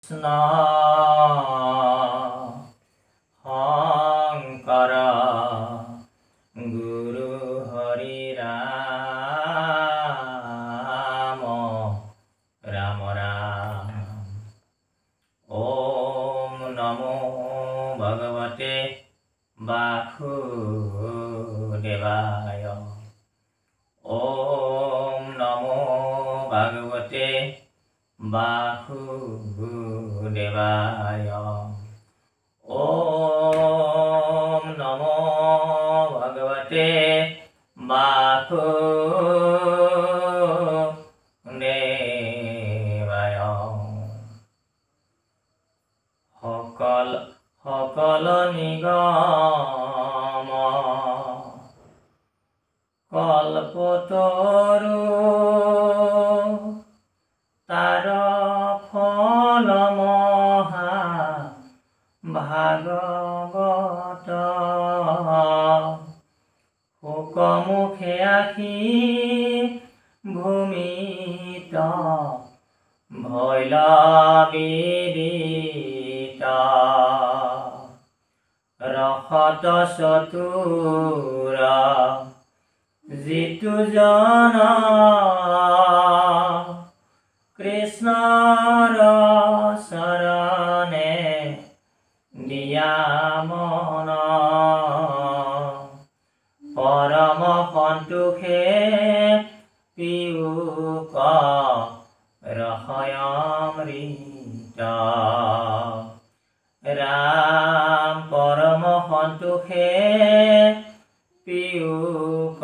কৃষ্ণ শংকৰ গুৰু হৰি ৰাম ৰাম ৰাম। ওম নমো ভগৱতে বাসুদেৱায়। ওম নমো ভগৱতে বাসুদেৱায়। ওম নমো ভগৱতে বাসুদেৱায়। সকল নিগম কল্পতৰু তাৰ ফল মহা ভাগৱত। শোকমুখে আহি ভূমিত ভৈল বিদিত। ৰসত চতুৰ যিটো জন কৃষ্ণৰ চৰণে দিয়া মন। পৰম সন্তোষে পিয়ুষ ৰসয়মৃত। ৰাম পৰম সন্তোষে পিয়ুষ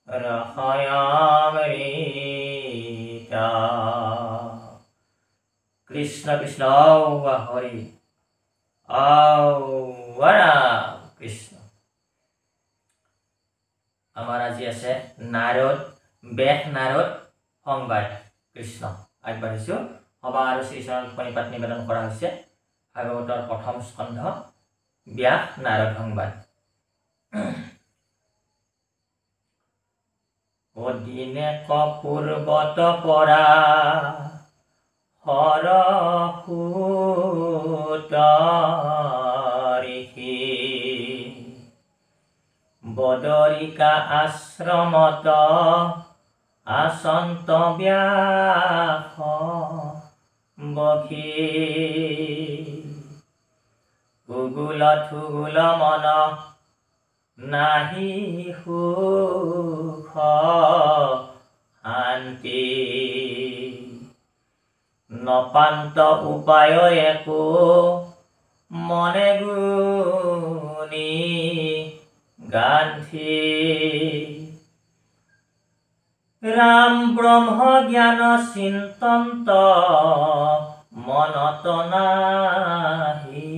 ৰসয়মৃত। কৃষ্ণ কৃষ্ণ হৰি ৰাম কৃষ্ণ। আমাৰ আজি আছে নাৰদ বেশ নাৰদ সংবাদ। কৃষ্ণ আগবাঢ়িছো। সভা আৰু শ্ৰীচৰণ প্ৰণিপাত নিবেদন কৰা হৈছে ভাগৱতৰ প্ৰথম স্কন্ধ ব্যাস নাৰদ সংবাদ। অদিনে কপূৰ্বত পৰা হৰসূত ঋষি বদৰিকা আশ্ৰমত আচন্ত ব্যাস বসি। উগুল থুগুল মন নাহি সুখ শান্তি। নপান্ত উপায় একো মনে গুণি গান্ধী। ৰাম ব্ৰহ্ম জ্ঞান চিন্তন্ত মনত নাহি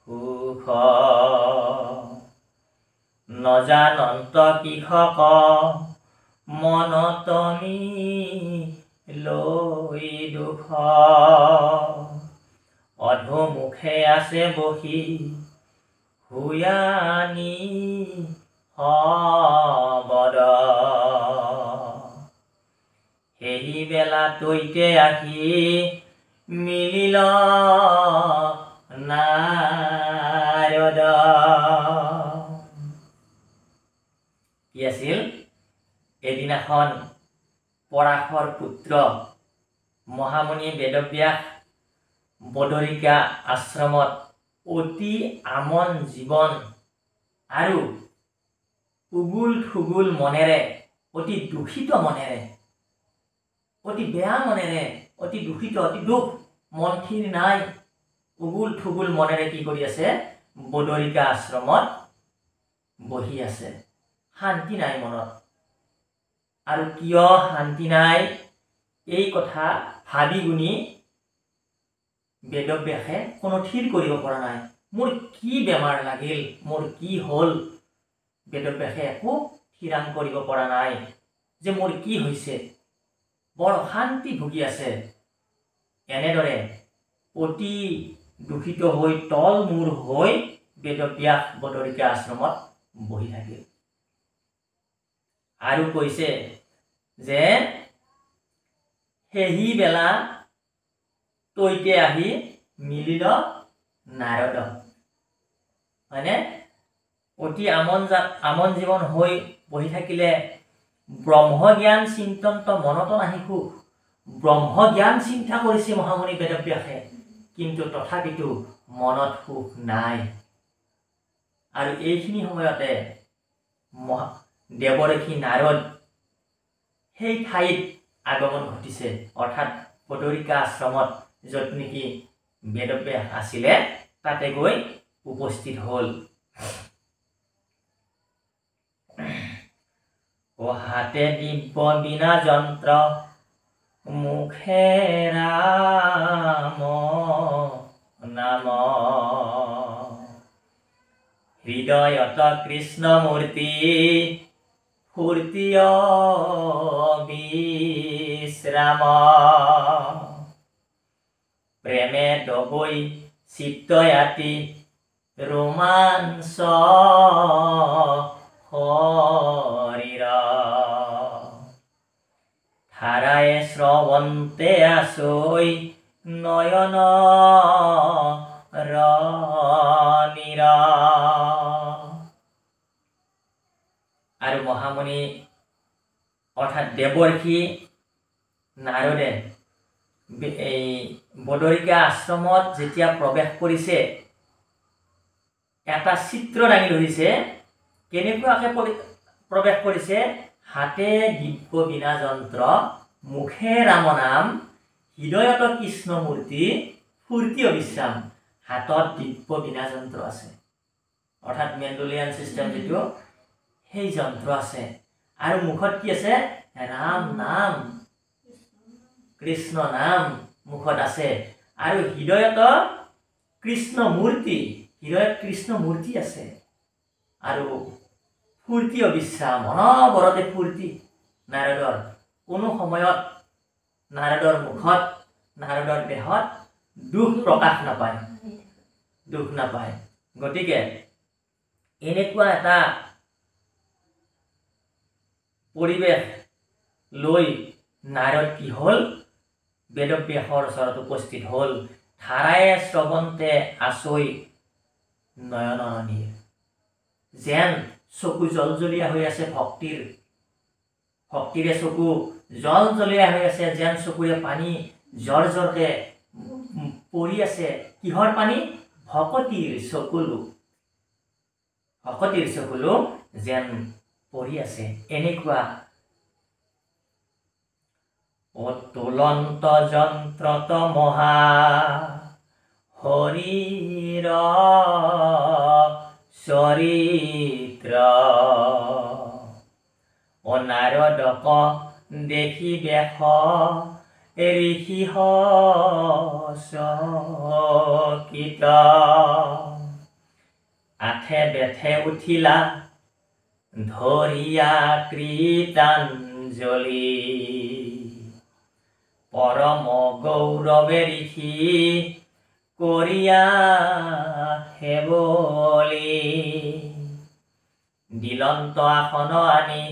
সুখ। নজানন্ত কৃষক মনত নি লৈ দুখ। অধোমুখে আছে বহি হুয়ানি হবদ। সেই বেলা তৈতে আহি মিলিল নাৰদ। কি আছিল? এদিনাখন পৰাশৰ পুত্ৰ মহামুনি বেদব্যাস বদৰিকা আশ্ৰমত অতি আমন জীৱন আৰু উগুল থুগুল মনেৰে অতি দুখিত মনেৰে অতি বেয়া মনেৰে অতি দুখিত অতি দুখ মন থিৰ নাই উগুল থুগুল মনেৰে কি কৰি আছে? বদৰিকা আশ্ৰমত বহি আছে। শান্তি নাই মনত। আৰু কিয় শান্তি নাই এই কথা ভাবি গুণি বেদব্যাসে কোনো থিৰ কৰিব পৰা নাই। মোৰ কি বেমাৰ লাগিল, মোৰ কি হ'ল? বেদব্যাসে একো থিৰাং কৰিব পৰা নাই যে মোৰ কি হৈছে। বৰ অশান্তি ভুগি আছে। এনেদৰে অতি দুখিত হৈ তল মূৰ হৈ বেদব্যাস বদৰিকা আশ্ৰমত বহি থাকিল। আৰু কৈছে যে সেহি বেলা তৈতে আহি মিলিল নাৰদ হয়নে অতি আমন জীৱন হৈ বহি থাকিলে ব্ৰহ্মজ্ঞান চিন্তন্ত মনত নাহি সুখ ব্ৰহ্মজ্ঞান চিন্তা কৰিছে মহামুনি বেদব্যাসে কিন্তু তথাপিতো মনত সুখ নাই আৰু এইখিনি সময়তে দেৱৰ্ষি নাৰদ সেই ঠাইত আগমন ঘটিছে অৰ্থাৎ বদৰিকা আশ্ৰমত য'ত নেকি বেদব্যাস আছিলে তাতে গৈ উপস্থিত হ'ল হাতে দিব্য বিনা যন্ত্ৰ মুখে ৰাম নাম হৃদয়ত কৃষ্ণ মূৰ্তি ফূৰ্তিয় বিশ্ৰাম প্ৰেমে দবৈ চিত্তয়াতি ৰোমাঞ্চ শৰীৰ ধাৰায়ে শ্ৰৱন্তে আছৈ নয়ন নীৰ আৰু মহামুনি অৰ্থাৎ দেৱৰ্ষি নাৰদে এই বদৰিকা আশ্ৰমত যেতিয়া প্ৰৱেশ কৰিছে এটা চিত্ৰ দাঙি ধৰিছে কেনেকুৱাকে প্ৰৱেশ কৰিছে হাতে দিব্য বিনা যন্ত্ৰ মুখে ৰাম নাম হৃদয়ত কৃষ্ণ মূৰ্তি ফূৰ্তি বিশ্ৰাম হাতত দিব্য বিনা যন্ত্ৰ আছে অৰ্থাৎ মেণ্ডলিয়ান চিষ্টেম যিটো সেই যন্ত্ৰ আছে আৰু মুখত কি আছে ৰাম নাম কৃষ্ণ নাম মুখত আছে আৰু হৃদয়ত কৃষ্ণ মূৰ্তি হৃদয়ত কৃষ্ণ মূৰ্তি আছে আৰু ফূৰ্তি বিশ্ৰাম অনবৰতে ফূৰ্তি নাৰদৰ কোনো সময়ত নাৰদৰ মুখত নাৰদৰ দেহত দুখ প্ৰকাশ নাপায় গতিকে এনেকুৱা এটা পৰিৱেশ লৈ নাৰদ কি হ'ল বেদব্যাসৰ ওচৰত উপস্থিত হ'ল ধাৰায়ে শ্ৰৱন্তে আছৈ নয়ন নীৰ যেন চকু জলজলীয়া হৈ আছে ভক্তিৰে চকু জলজলীয়া হৈ আছে যেন চকুৰে পানী জৰ জৰকে পৰি আছে কিহৰ পানী ভকতিৰ চকুলো যেন পৰি আছে এনেকুৱা অতুলন্ত যন্ত্ৰত মহা হৰিৰ চৰিত্ৰ নাৰদক দেখি বেশ ঋষি চকিত আঠে বেঠে উঠিলা ধৰিয়া কৃতাঞ্জলি পৰম গৌৰৱে ঋষি কৰিয়া হেবলি দিলন্ত আসন আনি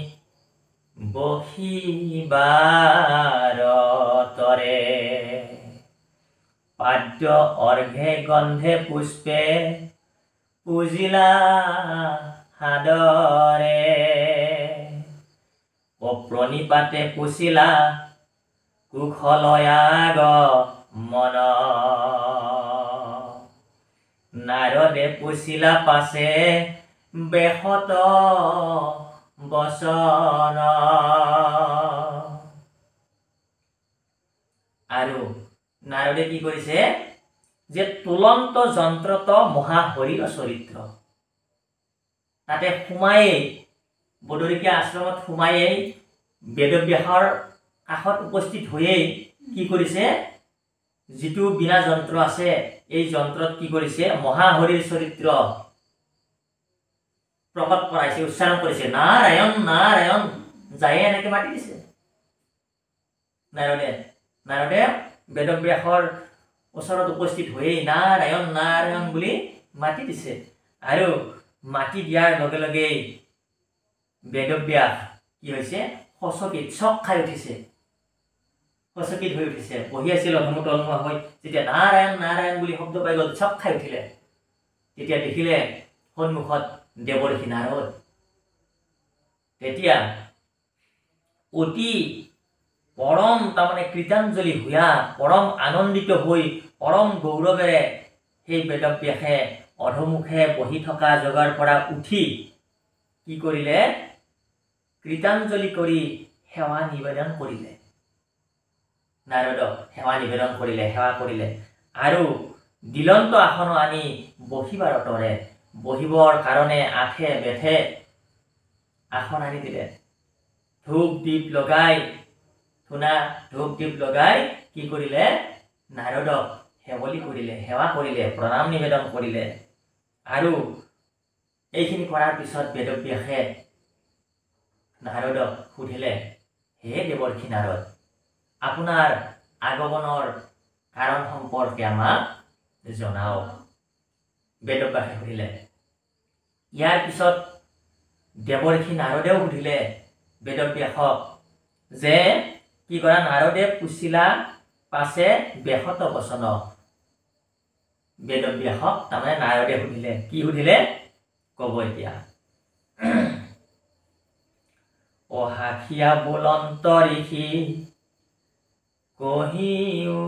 বহিবাৰ তৰে পাদ্য অৰ্ঘে গন্ধে পুষ্পে পূজিলা সাদৰে প্ৰণিপাতে পুছিলা কুশলয়াগ মন নাৰদে পুছিলা পাছে বেশত বচন আৰু নাৰদে কি কৰিছে যে তুলন্ত যন্ত্ৰত মহাহৰিৰ চৰিত্ৰ তাতে সোমায়েই বদৰিকা আশ্ৰমত সোমায়েই বেদব্যাসৰ কাষত উপস্থিত হৈয়েই কি কৰিছে যিটো বিনা যন্ত্ৰ আছে এই যন্ত্ৰত কি কৰিছে মহাহৰিৰ চৰিত্ৰ প্ৰকট কৰাইছে উচ্চাৰণ কৰিছে নাৰায়ণ নাৰায়ণ যায় এনেকে মাতি দিছে নাৰদে বেদব্যাসৰ ওচৰত উপস্থিত হৈয়েই নাৰায়ণ নাৰায়ণ বুলি মাতি দিছে আৰু মাতি দিয়াৰ লগে লগে বেদব্যাস কি হৈছে চক খাই উঠিছে হচকি ধৰি উঠিছে বহি আছিল অধমু তলমুৱা হৈ যেতিয়া নাৰায়ণ নাৰায়ণ বুলি শব্দ পাই গ'ল চক খাই উঠিলে তেতিয়া দেখিলে সন্মুখত দেৱৰ্ষি নাৰদ তেতিয়া অতি পৰম তাৰমানে কৃতাঞ্জলি হোৱা পৰম আনন্দিত হৈ পৰম গৌৰৱেৰে সেই বেদব্যাসে অধমুখে বহি থকা জগাৰ পৰা উঠি কি কৰিলে কৃতাঞ্জলি কৰি সেৱা নিবেদন কৰিলে নাৰদক সেৱা নিবেদন কৰিলে সেৱা কৰিলে আৰু দিলন্ত আসন আনি বহিবাৰ তৰে বহিবৰ কাৰণে আঠে বেঠে আসন আনি দিলে ধূপ দীপ লগাই ধূনা ধূপ দীপ লগাই কি কৰিলে নাৰদক সেৱলি কৰিলে সেৱা কৰিলে প্ৰণাম নিবেদন কৰিলে আৰু এইখিনি কৰাৰ পিছত বেদব্যাসে নাৰদক সুধিলে হে দেৱৰ্ষি নাৰদ আপোনাৰ আগমনৰ কাৰণ সম্পৰ্কে আমাক জনাওক বেদব্যাসে সুধিলে ইয়াৰ পিছত দেৱৰ্ষি নাৰদেও সুধিলে বেদব্যাসক যে কি কৰা নাৰদে পুছিলা পাছে বেশত বচন বেদব্যাসক তাৰমানে নাৰদে সুধিলে কি সুধিলে কব এতিয়া অহাখিয়া বুলন্ত ঋষি কহিও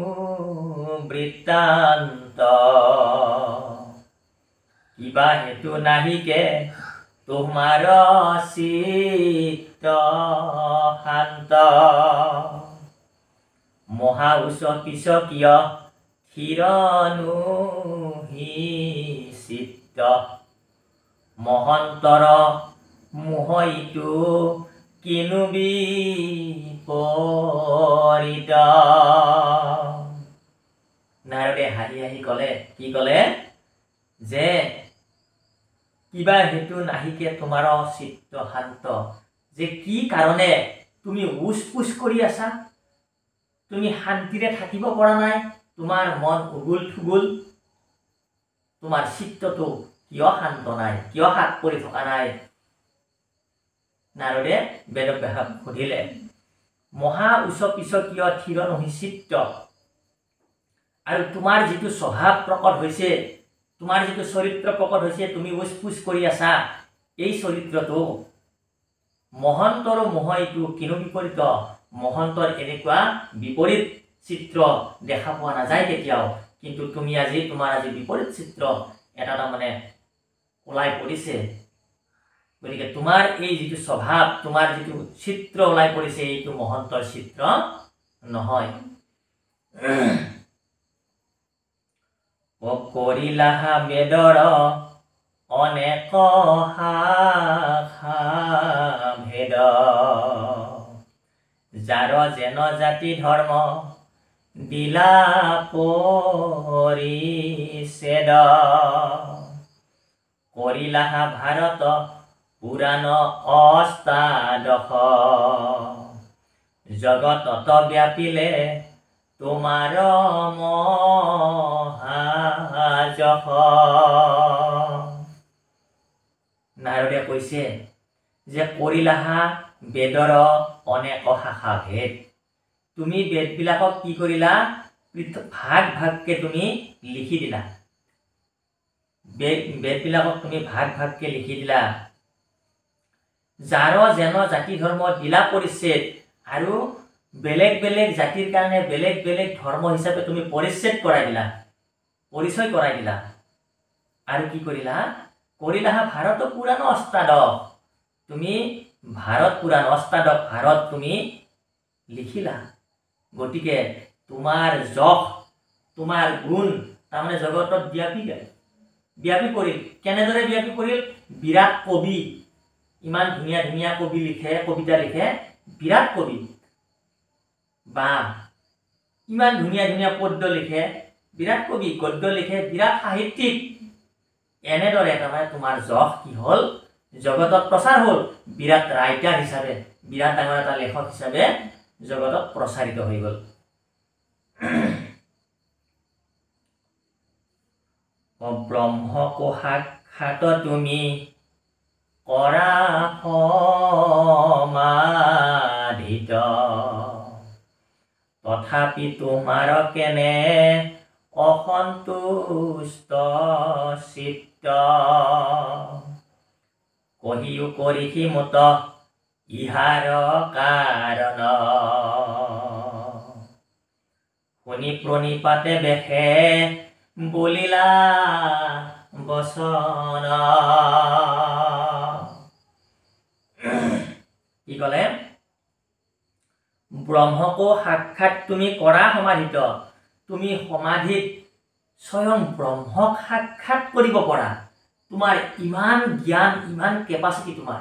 বৃত্তান্ত কিবা হেতু নাহিকে তোমাৰ চিত্ত শান্ত মহা উচ্চ পিছকীয় থিৰনুহি চিত্ত মহন্তৰ মোহিতো কিনো বিপৰীত নাৰদে হাঁহি হাঁহি কলে কি কলে যে কিবা হেতু নাহিকে তোমাৰ চিত্ত শান্ত যে কি কাৰণে তুমি উচ পুচ কৰি আছা তুমি শান্তিৰে থাকিব পৰা নাই তোমাৰ মন উগুল থুগুল তোমাৰ চিত্তটো কিয় শান্ত নাই কিয় হাত পৰি থকা নাই নাৰদে বেদব্যাসক সুধিলে মহা উচ্চ পিছকীয় থিৰনুহি চিত্ত আৰু তোমাৰ যিটো স্বভাৱ প্ৰকট হৈছে তোমাৰ যিটো চৰিত্ৰ প্ৰকট হৈছে তুমি উচপুচ কৰি আছা এই চৰিত্ৰটো মহন্তৰ মোহিতো কিনো বিপৰীত মহন্তৰ এনেকুৱা বিপৰীত চিত্ৰ দেখা পোৱা নাযায় কেতিয়াও কিন্তু তুমি আজি তোমাৰ আজি বিপৰীত চিত্ৰ এটা তাৰমানে ওলাই পৰিছে গতিকে তোমাৰ এই যিটো স্বভাৱ তোমাৰ যিটো চিত্ৰ ওলাই পৰিছে এইটো মহন্তৰ চিত্ৰ নহয় কৰিলাহা বেদৰ অনেক শাখা ভেদ যাৰ যেন জাতি ধৰ্ম দিলা পৰিছেদ কৰিলাহা ভাৰত পুৰাণ অষ্টাদশ জগতত ব্যাপিলে তোমাৰ মহাযশ নাৰদে কৈছে যে কৰিলাহা বেদৰ অনেক শাখা ভেদ তুমি বেদবিলাকক কি কৰিলা ভাগ ভাগকে তুমি লিখি দিলা বেদবিলাকক তুমি ভাগ ভাগকে লিখি দিলা যাৰ যেন জাতি ধৰ্ম দিলা পৰিচ্ছেদ আৰু বেলেগ বেলেগ জাতিৰ কাৰণে বেলেগ বেলেগ ধৰ্ম হিচাপে তুমি পৰিচ্ছেদ কৰাই দিলা পৰিচয় কৰাই দিলা আৰু কি কৰিলা কৰিলাহা ভাৰত পুৰাণ অষ্টাদশ তুমি ভাৰত পুৰাণ অষ্টাদশ ভাৰত তুমি লিখিলা গতিকে তোমাৰ যশ তোমাৰ গুণ তাৰমানে জগতত ব্যাপি পৰিল কেনেদৰে ব্যাপি পৰিল বিৰাট কবি ইমান ধুনীয়া ধুনীয়া কবি লিখে কবিতা লিখে বিৰাট কবি বা ইমান ধুনীয়া ধুনীয়া পদ্য লিখে বিৰাট কবি গদ্য লিখে বিৰাট সাহিত্যিক এনেদৰে তাৰমানে তোমাৰ যশ কি হ'ল জগতত প্ৰচাৰ হ'ল বিৰাট ৰাইটাৰ হিচাপে বিৰাট ডাঙৰ এটা লেখক হিচাপে জগতত প্ৰচাৰিত হৈ গ'ল ব্ৰহ্ম কোষাত তুমি কৰা সমাধিত তথাপি তোমাৰ কেনে অসন্তুষ্ট চিত্ত কহিও কৰিহি মত ইহাৰ কাৰণ শুনি প্ৰণিপাতে বেশে বলিলা বচন কি কলে ব্ৰহ্মকো সাক্ষাৎ তুমি কৰা সমাধিত তুমি সমাধিত স্বয়ং ব্ৰহ্মক সাক্ষাৎ কৰিব পৰা তোমাৰ ইমান জ্ঞান ইমান কেপাচিটি তোমাৰ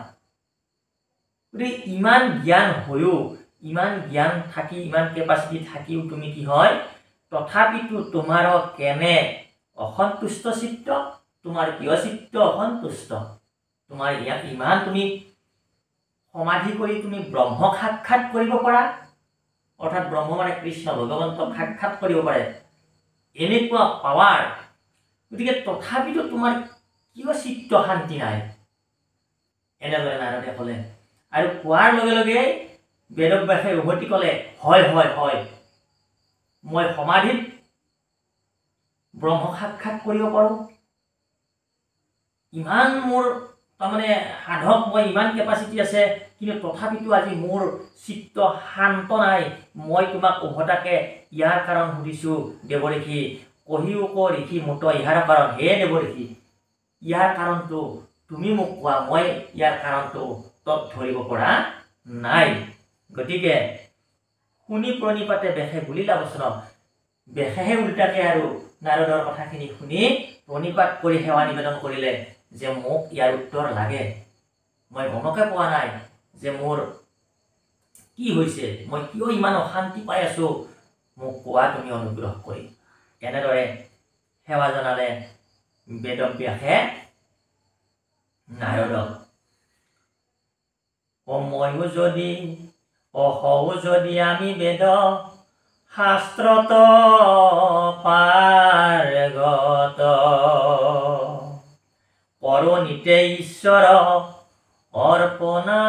ইমান জ্ঞান হৈও ইমান জ্ঞান থাকি ইমান কেপাচিটি থাকিও তুমি কি হয় তথাপিতো তোমাৰ কেনে অসন্তুষ্ট চিত্ত তোমাৰ কিয় চিত্ত অসন্তুষ্ট তোমাৰ ইমান তুমি সমাধি কৰি তুমি ব্ৰহ্মক সাক্ষাৎ কৰিব পাৰা অৰ্থাৎ ব্ৰহ্ম মানে কৃষ্ণ ভগৱন্তক সাক্ষাৎ কৰিব পাৰে এনেকুৱা পাৱাৰ গতিকে তথাপিতো তোমাৰ কিয় চিত্ত শান্তি নাই এনেদৰে নাৰদে ক'লে আৰু কোৱাৰ লগে লগে বেদব্যাসে উভতি ক'লে হয় হয় হয় মই সমাধিত ব্ৰহ্মক সাক্ষাৎ কৰিব পাৰোঁ ইমান মোৰ তাৰমানে সাধক মই ইমান কেপাচিটি আছে কিন্তু তথাপিতো আজি মোৰ চিত্ত শান্ত নাই মই তোমাক উভতাকে ইয়াৰ কাৰণ সুধিছোঁ দেৱঋষি কহিও ক ঋষি মত ইহাৰ কাৰণ হে দেৱঋষি ইয়াৰ কাৰণটো তুমি মোক কোৱা মই ইয়াৰ কাৰণটো তত ধৰিব পৰা নাই গতিকে শুনি প্ৰণিপাতে বেশে বুলিলা বচন বেশেহে উল্টাকে আৰু নাৰদৰ কথাখিনি শুনি প্ৰণিপাত কৰি সেৱা নিবেদন কৰিলে যে মোক ইয়াৰ উত্তৰ লাগে মই গমকে পোৱা নাই যে মোৰ কি হৈছে মই কিয় ইমান অশান্তি পাই আছো মোক কোৱা তুমি অনুগ্ৰহ কৰি এনেদৰে সেৱা জনালে বেদব্যাসে নাৰদক ময়ো যদি অহও যদি আমি বেদ শাস্ত্ৰত পাৰগত কৰণিতে ঈশ্বৰ অৰ্পণা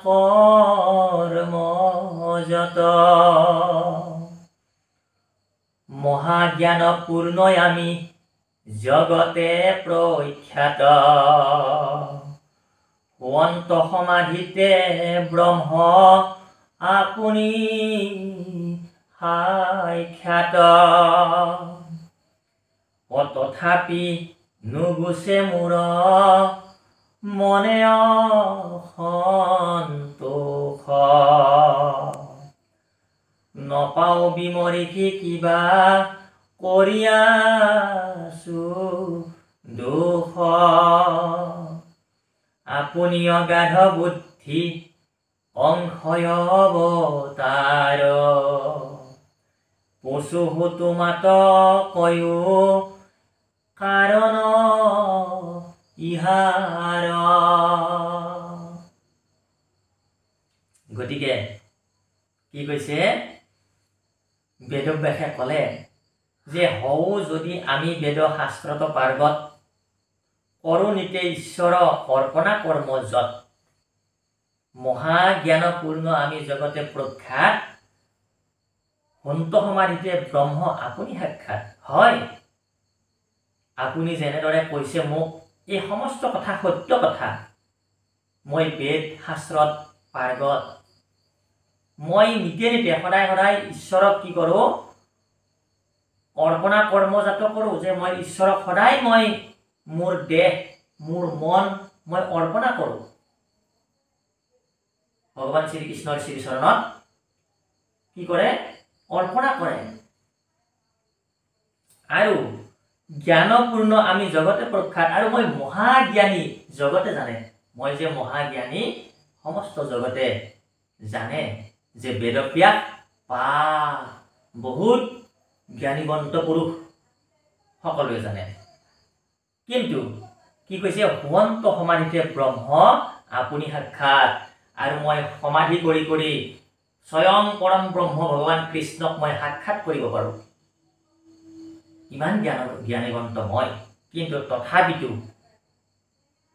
কৰ্ম যত মহাজ্ঞান পূৰ্ণ আমি জগতে প্ৰখ্যাত অন্ত সমাধিতে ব্ৰহ্ম আপুনি সাক্ষাৎ তথাপি নুগুছে মোৰ মনে সন্তোষ নপাও বিমৰিষি কিবা কৰি আছো দুখ আপুনি অগাধ বুদ্ধি অংশয় অৱতাৰ পশু তোমাত কয়ো কাৰণ ইহাৰ গতিকে কি কৈছে বেদব্যাসে ক'লে যে হও যদি আমি বেদ শাস্ত্ৰত পাৰ্গত কৰণিতে ঈশ্বৰ অৰ্পণা কৰ্ম যত মহাজ্ঞানপূৰ্ণ আমি জগতে প্ৰখ্যাত অন্ত সমাধিতে ব্ৰহ্ম আপুনি সাক্ষাৎ হয় আপুনি যেনেদৰে কৈছে মোক এই সমস্ত কথা সত্য কথা মই বেদ শাস্ত্ৰত পাৰ্গত মই নিতে নিতে সদায় সদায় ঈশ্বৰক কি কৰোঁ অৰ্পণা কৰ্মজাত কৰোঁ যে মই ঈশ্বৰক সদায় মই মোৰ দেহ মোৰ মন মই অৰ্পণা কৰোঁ ভগৱান শ্ৰীকৃষ্ণৰ শ্ৰীচৰণত কি কৰে অৰ্পণা কৰে আৰু জ্ঞানপূৰ্ণ আমি জগতে প্ৰখ্যাত আৰু মই মহাজ্ঞানী জগতে জানে মই যে মহাজ্ঞানী সমস্ত জগতে জানে যে বেদব্যাস বা বহুত জ্ঞানীবন্ত পুৰুষ সকলোৱে জানে কিন্তু কি কৈছে হোৱন্ত সমাধিতে ব্ৰহ্ম আপুনি সাক্ষাৎ আৰু মই সমাধি কৰি কৰি স্বয়ং পৰম ব্ৰহ্ম ভগৱান কৃষ্ণক মই সাক্ষাৎ কৰিব পাৰোঁ ইমান জ্ঞানীবন্ত মই কিন্তু তথাপিতো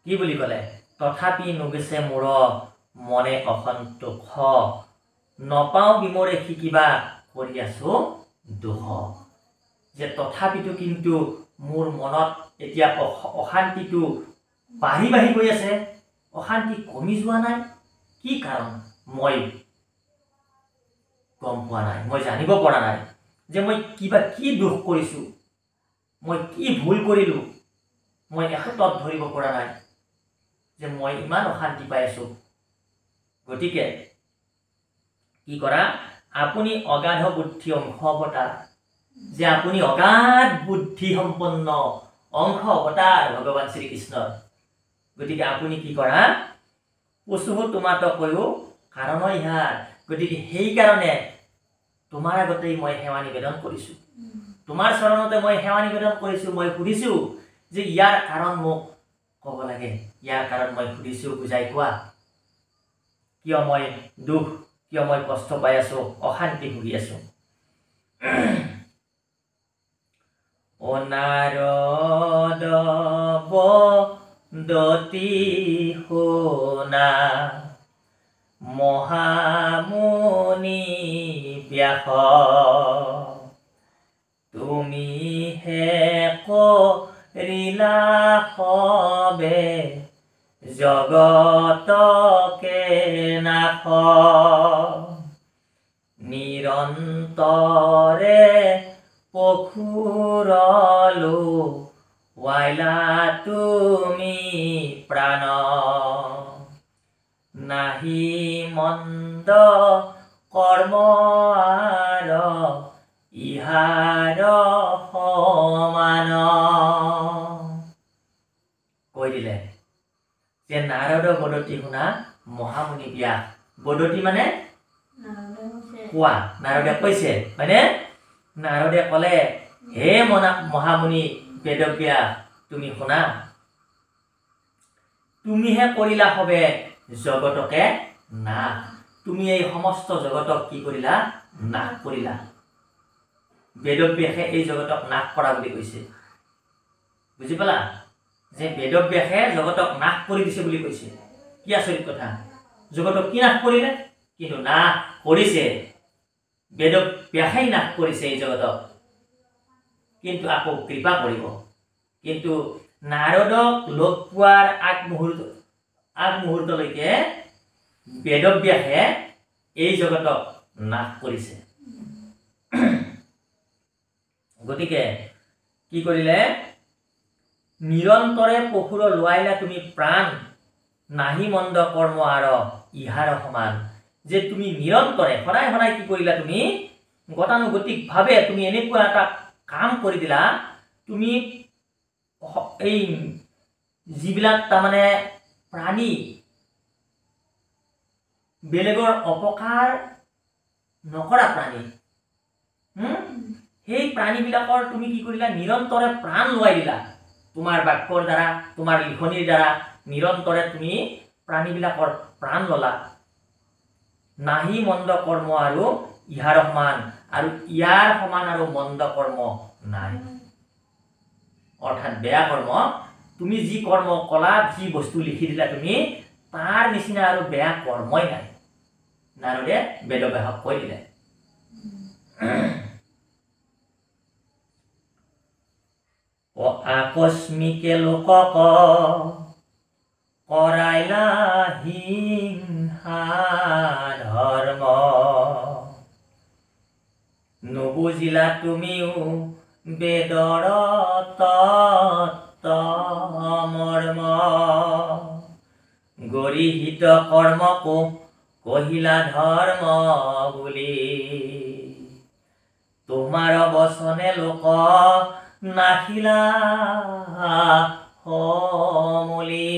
কি বুলি ক'লে তথাপি নুগুছে মোৰ মনে অসন্তোষ নপাওঁ বিমৰে শিকিবা কৰি আছো দুখ যে তথাপিতো কিন্তু মোৰ মনত এতিয়া অশান্তিটো বাঢ়ি বাঢ়ি গৈ আছে অশান্তি কমি যোৱা নাই কি কাৰণ মই গম পোৱা নাই মই জানিব পৰা নাই যে মই কিবা কি দুখ কৰিছো মই কি ভুল কৰিলো মই একো তত ধৰিব পৰা নাই যে মই ইমান অশান্তি পাই আছো গতিকে কি কৰা আপুনি অগাধ বুদ্ধি অংশ অৱতাৰ যে আপুনি অগাধ বুদ্ধি সম্পন্ন অংশ অৱতাৰ ভগৱান শ্ৰীকৃষ্ণৰ গতিকে আপুনি কি কৰা পশুহ তোমাতো কৈও কাৰণ ইয়াৰ গতিকে সেই কাৰণে তোমাৰ আগতেই মই সেৱা নিবেদন কৰিছো তোমাৰ চৰণতে মই সেৱা নিবেদন কৰিছো মই সুধিছো যে ইয়াৰ কাৰণ মোক ক'ব লাগে ইয়াৰ কাৰণ মই সুধিছো বুজাই কোৱা কিয় মই দুখ কিয় মই কষ্ট পাই আছো অশান্তি ভুগি আছো অনাৰদ বদতি শুনা মহামুনি ব্যাস তুমি হে কৰিলা সবে জগতকে নাশ নিৰন্তৰে পখুৰলো ৱাইলা তুমি প্ৰাণ নাহি মন্দ কৰ্ম আৰ ইহাৰ সমান কৈ দিলে যে নাৰদ বদতি শুনা মহামুনি ব্যাস বদতি মানে কোৱা নাৰদে কৈছে হয়নে নাৰদে ক'লে হে মহামুনি বেদব্যাস তুমি শুনা তুমিহে কৰিলা হবে জগতকে নাশ তুমি এই সমস্ত জগতক কি কৰিলা নাশ কৰিলা বেদব্যাসে এই জগতক নাশ কৰা বুলি কৈছে বুজি পালা যে বেদব্যাসে জগতক নাশ কৰি দিছে বুলি কৈছে কি আচৰিত কথা জগতক কি নাশ কৰিলে কিন্তু নাশ কৰিছে বেদব্যাসেই নাশ কৰিছে এই জগতক কিন্তু আকৌ কৃপা কৰিব কিন্তু নাৰদক লগ পোৱাৰ আগমুহূৰ্তলৈকে বেদব্যাসে এই জগতক নাশ কৰিছে গতিকে কি কৰিলে নিৰন্তৰে পশুৰ লোৱাইলা তুমি প্ৰাণ নাহি মন্দ কৰ্ম আৰ ইহাৰ সমান যে তুমি নিৰন্তৰে সদায় সদায় কি কৰিলা তুমি গতানুগতিকভাৱে তুমি এনেকুৱা এটা কাম কৰি দিলা তুমি এই যিবিলাক তাৰমানে প্ৰাণী বেলেগৰ অপকাৰ নকৰা প্ৰাণী সেই প্ৰাণীবিলাকৰ তুমি কি কৰিলা নিৰন্তৰে প্ৰাণ লোৱাই দিলা তোমাৰ বাক্যৰ দ্বাৰা তোমাৰ লিখনিৰ দ্বাৰা নিৰন্তৰে তুমি প্ৰাণীবিলাকৰ প্ৰাণ ললা নাহি মন্দ কৰ্ম আৰু ইহাৰ সমান আৰু ইয়াৰ সমান আৰু মন্দ কৰ্ম নাই অৰ্থাৎ বেয়া কৰ্ম তুমি যি কৰ্ম কলা যি বস্তু লিখি দিলা তুমি তাৰ নিচিনা আৰু বেয়া কৰ্মই নাই নাৰদে বেদব্যাসক কৈ দিলে আকস্মিকে লোকক কৰাইলা হিংসা ধৰ্ম নুবুজিলা তুমিও বেদৰ তত্ত্ব মৰ্ম গৰিহিত কৰ্মকো কহিলা ধৰ্ম বুলি তোমাৰ বচনে লোক নাখিলা সমলি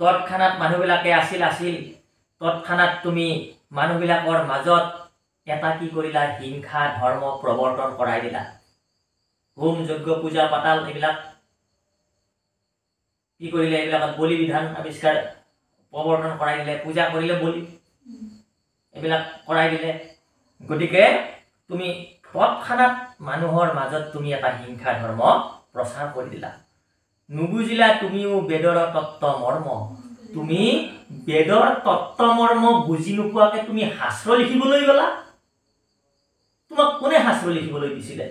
তৎক্ষণাত মানুহবিলাকে আছিল তৎক্ষণাত তুমি মানুহবিলাকৰ মাজত এটা কি কৰিলা হিংসা ধৰ্ম প্ৰৱৰ্তন কৰাই দিলা হোম যজ্ঞ পূজা পাতাল এইবিলাক কি কৰিলে এইবিলাকত বলি বিধান আৱিষ্কাৰ প্ৰৱৰ্তন কৰাই দিলে পূজা কৰিলে বলি এইবিলাক কৰাই দিলে গতিকে তুমি তৎক্ষণাত মানুহৰ মাজত তুমি এটা হিংসা ধৰ্ম প্ৰচাৰ কৰি দিলা নুবুজিলা তুমিও বেদৰ তত্ত্ব মৰ্ম তুমি বেদৰ তত্ত্বমৰ্ম বুজি নোপোৱাকে তুমি শাস্ত্ৰ লিখিবলৈ গলা তোমাক কোনে শাস্ত্ৰ লিখিবলৈ দিছিলে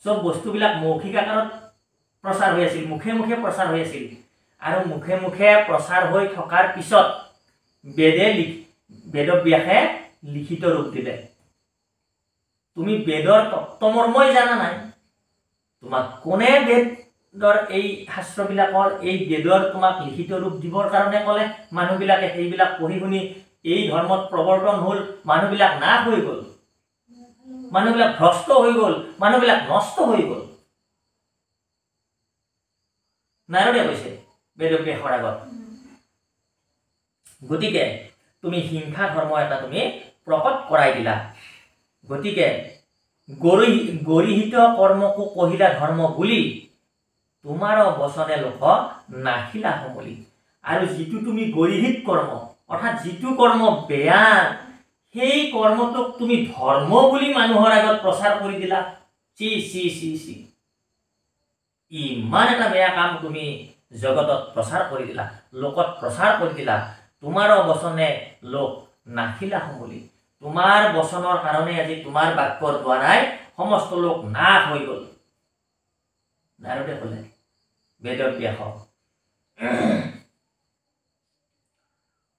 সব বস্তুবিলাক মৌখিক আকাৰত প্ৰচাৰ হৈ আছিল মুখে মুখে প্ৰচাৰ হৈ আছিল আৰু মুখে মুখে প্ৰচাৰ হৈ থকাৰ পিছত বেদব্যাসে লিখিত ৰূপ দিলে তুমি বেদৰ তত্ত্বমৰ্মই জানা নাই তোমাক কোনে বেদৰ এই শাস্ত্ৰবিলাকৰ এই বেদৰ তোমাক লিখিত ৰূপ দিবৰ কাৰণে ক'লে মানুহবিলাকে সেইবিলাক পঢ়ি শুনি এই ধৰ্মত প্ৰৱৰ্তন হ'ল মানুহবিলাক নাশ হৈ গ'ল মানুহবিলাক ভ্ৰষ্ট হৈ গ'ল মানুহবিলাক নষ্ট হৈ গ'ল নাৰদে কৈছে বেদব্যাসৰ আগত গতিকে তুমি হিংসা ধৰ্ম এটা তুমি প্ৰকট কৰাই দিলা গতিকে গৰিহিত কৰ্মকো কহিলা ধৰ্ম বুলি তোমাৰ বচনে লোক নাখিলা সমলি আৰু যিটো তুমি গৰিহিত কৰ্ম অৰ্থাৎ যিটো কৰ্ম বেয়া সেই কৰ্মটোক তুমি ধৰ্ম বুলি মানুহৰ আগত প্ৰচাৰ কৰি দিলা চি চি চি চি ইমান এটা বেয়া কাম তুমি জগতত প্ৰচাৰ কৰি দিলা লোকত প্ৰচাৰ কৰি দিলা তোমাৰ বচনে লোক নাখিলা সমলি তোমাৰ বচনৰ কাৰণে আজি তোমাৰ বাক্যৰ দ্বাৰাই সমস্ত লোক নাশ হৈ গ'ল নাৰদে ক'লে বেদব্যাসক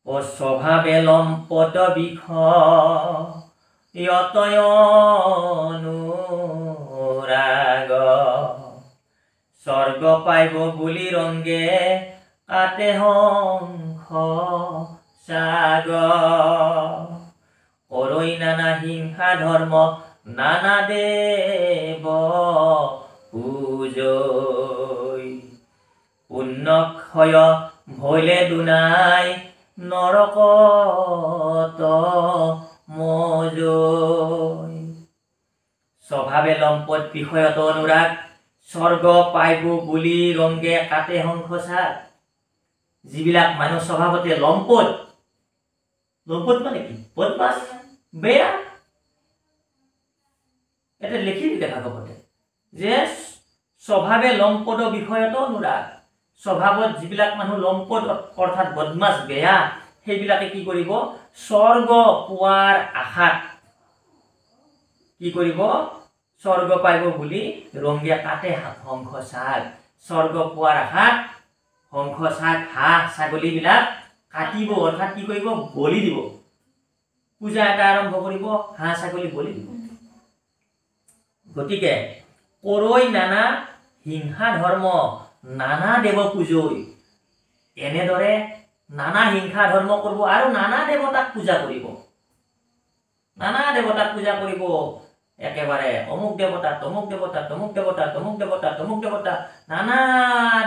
ও স্বভাৱে লম্পট বিষয়তয়নুৰাগ স্বৰ্গ পাইব বুলি ৰংগে কাটে হংস সাগ কৰৈ নানা হিংসা ধৰ্ম নানা দেৱ পূজৈ পুণ্যক্ষয় ভৈলে দুনাই নৰকত মজৈ স্বভাৱে লম্পট বিষয়ত অনুৰাগ স্বৰ্গ পাইব বুলি ৰংগে কাটে সংসাৰ যিবিলাক মানুহ স্বভাৱতে লম্পট মানে কি বদমাছ বেয়া এটা লিখি দিলে ভাগৱতে যে স্বভাৱে লম্পট বিষয়ত অনুৰাগ স্বভাৱত যিবিলাক মানুহ লম্পট অৰ্থাৎ বদমাছ বেয়া সেইবিলাকে কি কৰিব স্বৰ্গ পোৱাৰ আশাত কি কৰিব স্বৰ্গ পাইব বুলি ৰংগে কাটে হংস সাগ স্বৰ্গ পোৱাৰ আশাত হংস সাগ হাঁহ ছাগলীবিলাক কাটিব অৰ্থাৎ কি কৰিব বলি দিব পূজা এটা আৰম্ভ কৰিব হাঁহ ছাগলী বলি দিব গতিকে কৰৈ নানা হিংসা ধৰ্ম নানা দেৱ পূজৈ এনেদৰে নানা হিংসা ধৰ্ম কৰিব আৰু নানা দেৱতাক পূজা কৰিব একেবাৰে অমুক দেৱতা তমুক দেৱতা তমুক দেৱতা তমুক দেৱতা তমুক দেৱতা নানা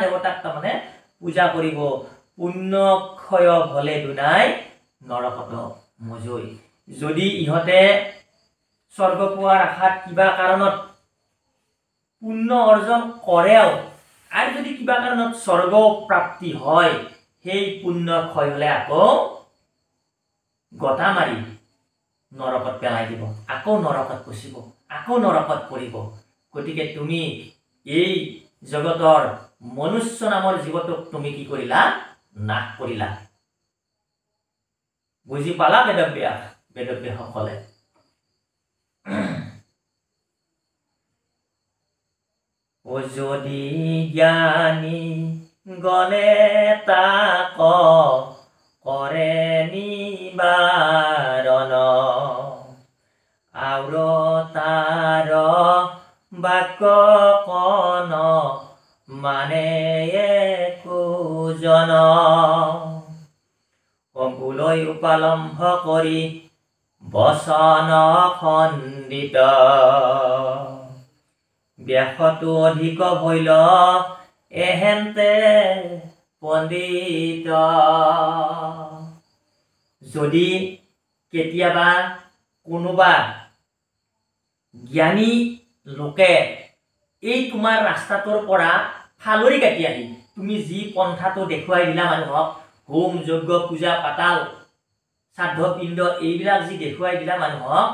দেৱতাক তাৰমানে পূজা কৰিব পুণ্যক্ষয় ভলে দুনাই নৰকত মজৈ যদি ইহঁতে স্বৰ্গ পোৱাৰ আশাত কিবা কাৰণত পুণ্য অৰ্জন কৰেও আৰু যদি কিবা কাৰণত স্বৰ্গ প্ৰাপ্তি হয় সেই পুণ্য ক্ষয় হলে আকৌ গটা মাৰি নৰকত পেলাই দিব আকৌ নৰকত পচিব আকৌ নৰকত পৰিব গতিকে তুমি এই জগতৰ মনুষ্য নামৰ জীৱটোক তুমি কি কৰিলা নাশ কৰিলা বুজি পালা বেদব্যাসকলে ও যদি জ্ঞানী গণে তাক কৰে নিবাৰণ আউৰ তাৰ বাক্য কন মানে একোজন ভুলৈ উপালম্ভ কৰি বচন খণ্ডিত ব্যাসতো অধিক ভৈল এহেন্তে পণ্ডিত যদি কেতিয়াবা কোনোবা জ্ঞানী লোকে এই তোমাৰ ৰাস্তাটোৰ পৰা ফালৰি কাটি আহি তুমি যি পন্থাটো দেখুৱাই দিলা মানুহক হোম যজ্ঞ পূজা পাতাল শ্ৰাদ্ধ পিণ্ড এইবিলাক যি দেখুৱাই দিলা মানুহক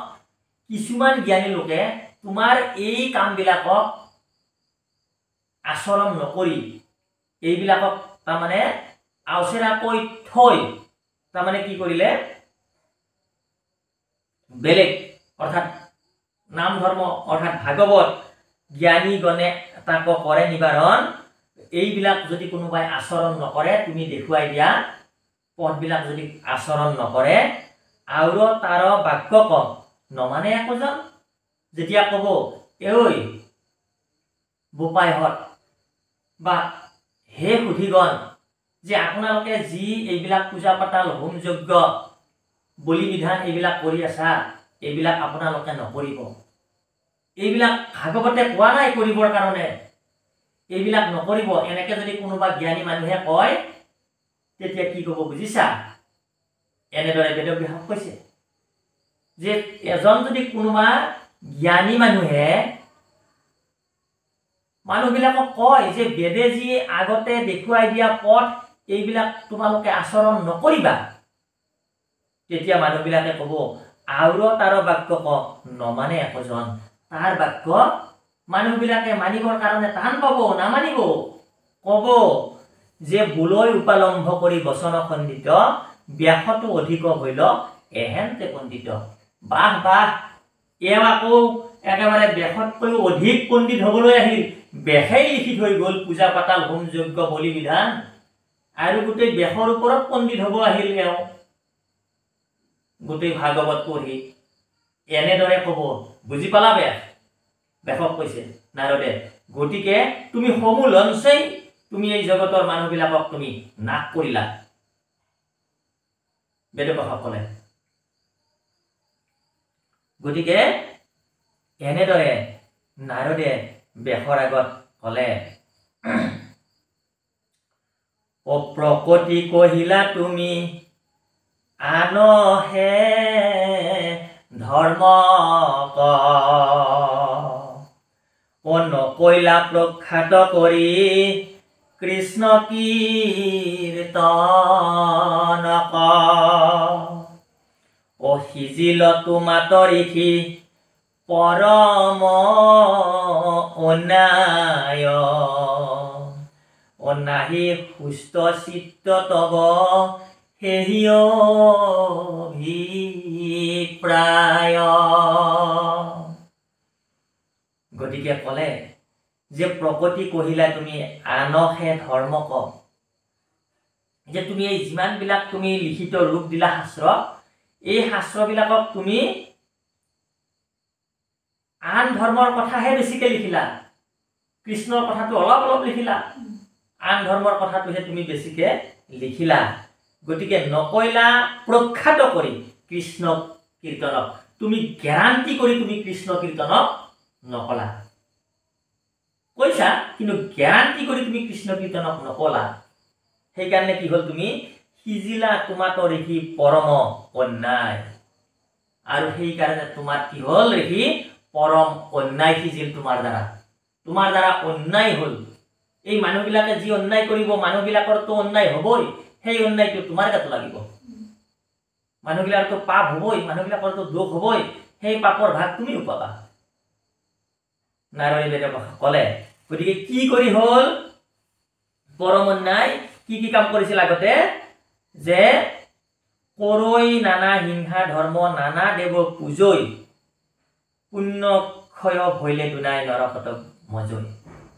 কিছুমান জ্ঞানী লোকে তোমাৰ এই কামবিলাকক আচৰণ নকৰি এইবিলাকক তাৰমানে আওচেৰাকৈ থৈ তাৰমানে কি কৰিলে বেলেগ অৰ্থাৎ নাম ধৰ্ম অৰ্থাৎ ভাগৱত জ্ঞানী গণে তাক কৰে নিবাৰণ এইবিলাক যদি কোনোবাই আচৰণ নকৰে তুমি দেখুৱাই দিয়া পথবিলাক যদি আচৰণ নকৰে আৰু তাৰ বাক্যক নমানে একোজন যেতিয়া কব ঐ বোপাইহঁত বা হে সুধীগণ যে আপোনালোকে যি এইবিলাক পূজা পাতাল হোম যজ্ঞ বলি বিধান এইবিলাক কৰি আছা এইবিলাক আপোনালোকে নকৰিব এইবিলাক ভাগৱতে কোৱা নাই কৰিবৰ কাৰণে এইবিলাক নকৰিব এনেকে যদি কোনোবা জ্ঞানী মানুহে কয় তেতিয়া কি কব বুজিছা এনেদৰে বেদব্যাসক কৈছে যে এজন যদি কোনোবা জ্ঞানী মানুহে মানুহবিলাকক কয় যে বেদে যি আগতে দেখুৱাই দিয়া পথ এইবিলাক তোমালোকে আচৰণ নকৰিবা তেতিয়া মানুহবিলাকে কব আৰু তাৰ বাক্যক নমানে একোজন তাৰ বাক্য মানুহবিলাকে মানিবৰ কাৰণে টান পাব নামানিব কব যে বুলৈ উপালম্ভ কৰি বচন খণ্ডিত ব্যাসতো অধিক হইল এহেন্তে পণ্ডিত বাহ বাহ এওঁ আকৌ একেবাৰে ব্যাসতকৈও অধিক পণ্ডিত হবলৈ আহিল ব্যাসেই লিখি থৈ গল পূজা পাতাল হোম যজ্ঞ বলি বিধান আৰু গোটেই ব্যাসৰ ওপৰত পণ্ডিত হব আহিল এওঁ গোটেই ভাগৱত পঢ়ি এনেদৰে কব বুজি পালা ব্যাসক কৈছে নাৰদে গতিকে তুমি সমূলঞ্চেই তুমি এই জগতৰ মানুহবিলাকক তুমি নাশ কৰিলা বেদব্যাসকলে গতিকে এনেদৰে নাৰদে ব্যাসৰ আগত কলে ও প্ৰকৃতি কহিলা তুমি আনহে ধৰ্ম ও নকৈলা প্ৰখ্যাত কৰি কৃষ্ণ কীৰ্তন ও সিজিল তোমাত ঋষি পৰম অন্যায় ও নাহি সুস্থ চিত্ত তব সেহি অভিপ্ৰায় গতিকে কলে যে প্ৰকৃতি কহিলা তুমি আনহে ধৰ্ম ক যে তুমি এই যিমানবিলাক তুমি লিখিত ৰূপ দিলা শাস্ত্ৰ এই শাস্ত্ৰবিলাকক তুমি আন ধৰ্মৰ কথাহে বেছিকে লিখিলা কৃষ্ণৰ কথাটো অলপ অলপ লিখিলা আন ধৰ্মৰ কথাটোহে তুমি বেছিকে লিখিলা গতিকে নকৈলা প্ৰখ্যাত কৰি কৃষ্ণ কীৰ্তনক তুমি গ্যাৰান্টি কৰি তুমি কৃষ্ণ কীৰ্তনক নকলা কৈছা কিন্তু গ্যাৰান্টি কৰি তুমি কৃষ্ণ কীৰ্তনক নকলা সেইকাৰণে কি হল তুমি সিজিলা তোমাত ঋষি পৰম অন্যায় আৰু সেইকাৰণে তোমাৰ কি হল ঋষি পৰম অন্যায় সিজিল তোমাৰ দ্বাৰা অন্যায় হল এই মানুহবিলাকে যি অন্যায় কৰিব মানুহবিলাকৰতো অন্যায় হবই সেই অন্যায়টো তোমাৰ গাতো লাগিব মানুহবিলাকৰতো পাপ হবই মানুহবিলাকৰতো দোষ হবই সেই পাপৰ ভাগ তুমিও পাবা নাৰদে বেদব্যাসক কলে গতিকে কি কৰি হল পৰম অন্যায় কি কাম কৰিছিল আগতে যে কৰৈ নানা হিংসা ধৰ্ম নানা দেৱ পূজৈ পুণ্যক্ষয় ভৈলে দুনাই নৰকত মজৈ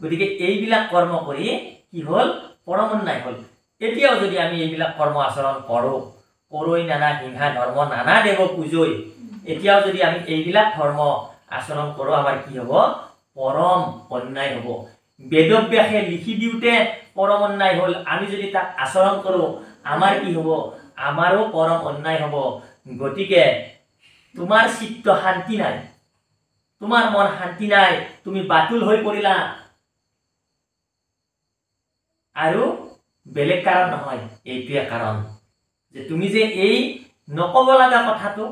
গতিকে এইবিলাক কৰ্ম কৰি কি হল পৰম অন্যায় হল এতিয়াও যদি আমি এইবিলাক কৰ্ম আচৰণ কৰো কৰৈ নানা হিংসা ধৰ্ম নানা দেৱ পূজৈ এতিয়াও যদি আমি এইবিলাক ধৰ্ম আচৰণ কৰো আমাৰ কি হব পৰম অন্যায় হব বেদব্যাসে লিখি দিওঁতে পৰম অন্যায় হল আমি যদি তাক আচৰণ কৰো আমাৰ কি হব আমাৰো পৰম অন্যায় হব গতিকে তোমাৰ চিত্ত শান্তি নাই তোমাৰ মন শান্তি নাই তুমি বাতুল হৈ পৰিলা আৰু বেলেগ কাৰণ নহয় এইটোৱে কাৰণ যে তুমি যে এই নকব লগা কথাটো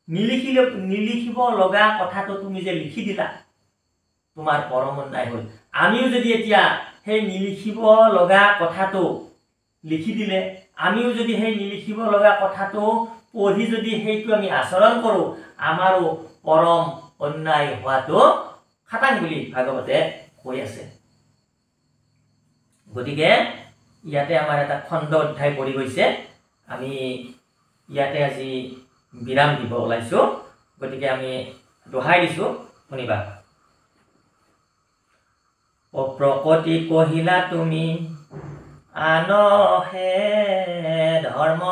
নিলিখিব লগা কথাটো তুমি যে লিখি দিলা তোমাৰ পৰম অন্যায় হল আমিও যদি এতিয়া সেই নিলিখিব লগা কথাটো লিখি দিলে আমিও যদি সেই নিলিখিব লগা কথাটো পঢ়ি যদি সেইটো আমি আচৰণ কৰো আমাৰো পৰম অন্যায় হোৱাটো খাটাং বুলি ভাগৱতে কৈ আছে গতিকে ইয়াতে আমাৰ এটা খণ্ড অধ্যায় পৰি গৈছে আমি ইয়াতে আজি বিৰাম দিব ওলাইছো গতিকে আমি দোহাই দিছো শুনিবা ও প্ৰকৃতি কহিলা তুমি আনহে ধৰ্ম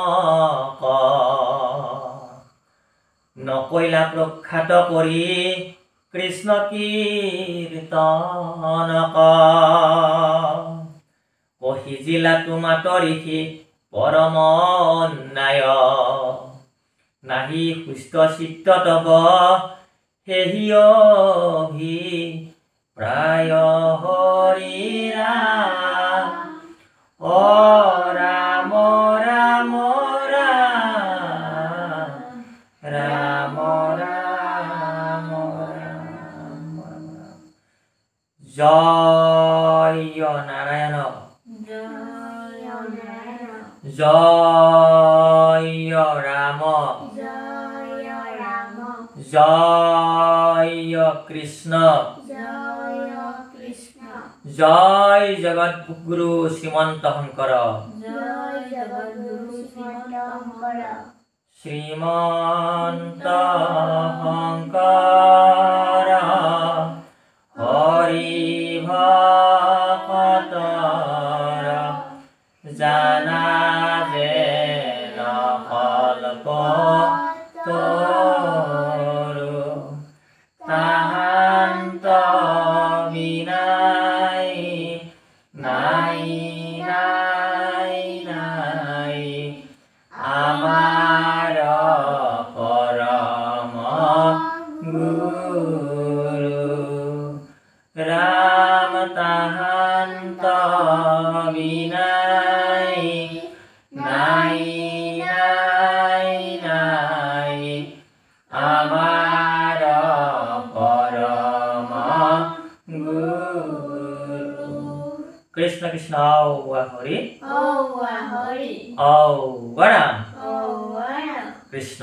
নকৈলা প্ৰখ্যাত কৰি কৃষ্ণ কীৰ্তন কহিজিলা তোমাত ঋষি পৰম ন্যায় নাহি সুস্থ চিত্ত তব সেহি অভি প্ৰায় হৰিৰা ও ৰাম ৰাম ৰাম ৰাম ৰাম জয় নাৰায়ণ জয় ৰাম জয় কৃষ্ণ জয় জগৎগুৰু শ্ৰীমন্ত শংকৰ শ্ৰীমন্ত শংকৰ হৰি ভকতৰ জানা যে নকল্প তৰু তাহান্ত বিনাই নাই নাই নাই আমাৰ পৰম গুৰু ৰাম তাহান্ত বিনাই নাই নাই নাই আমাৰ পৰম গুৰু কৃষ্ণ কৃষ্ণ হৰি ঔ ৰাম কৃষ্ণ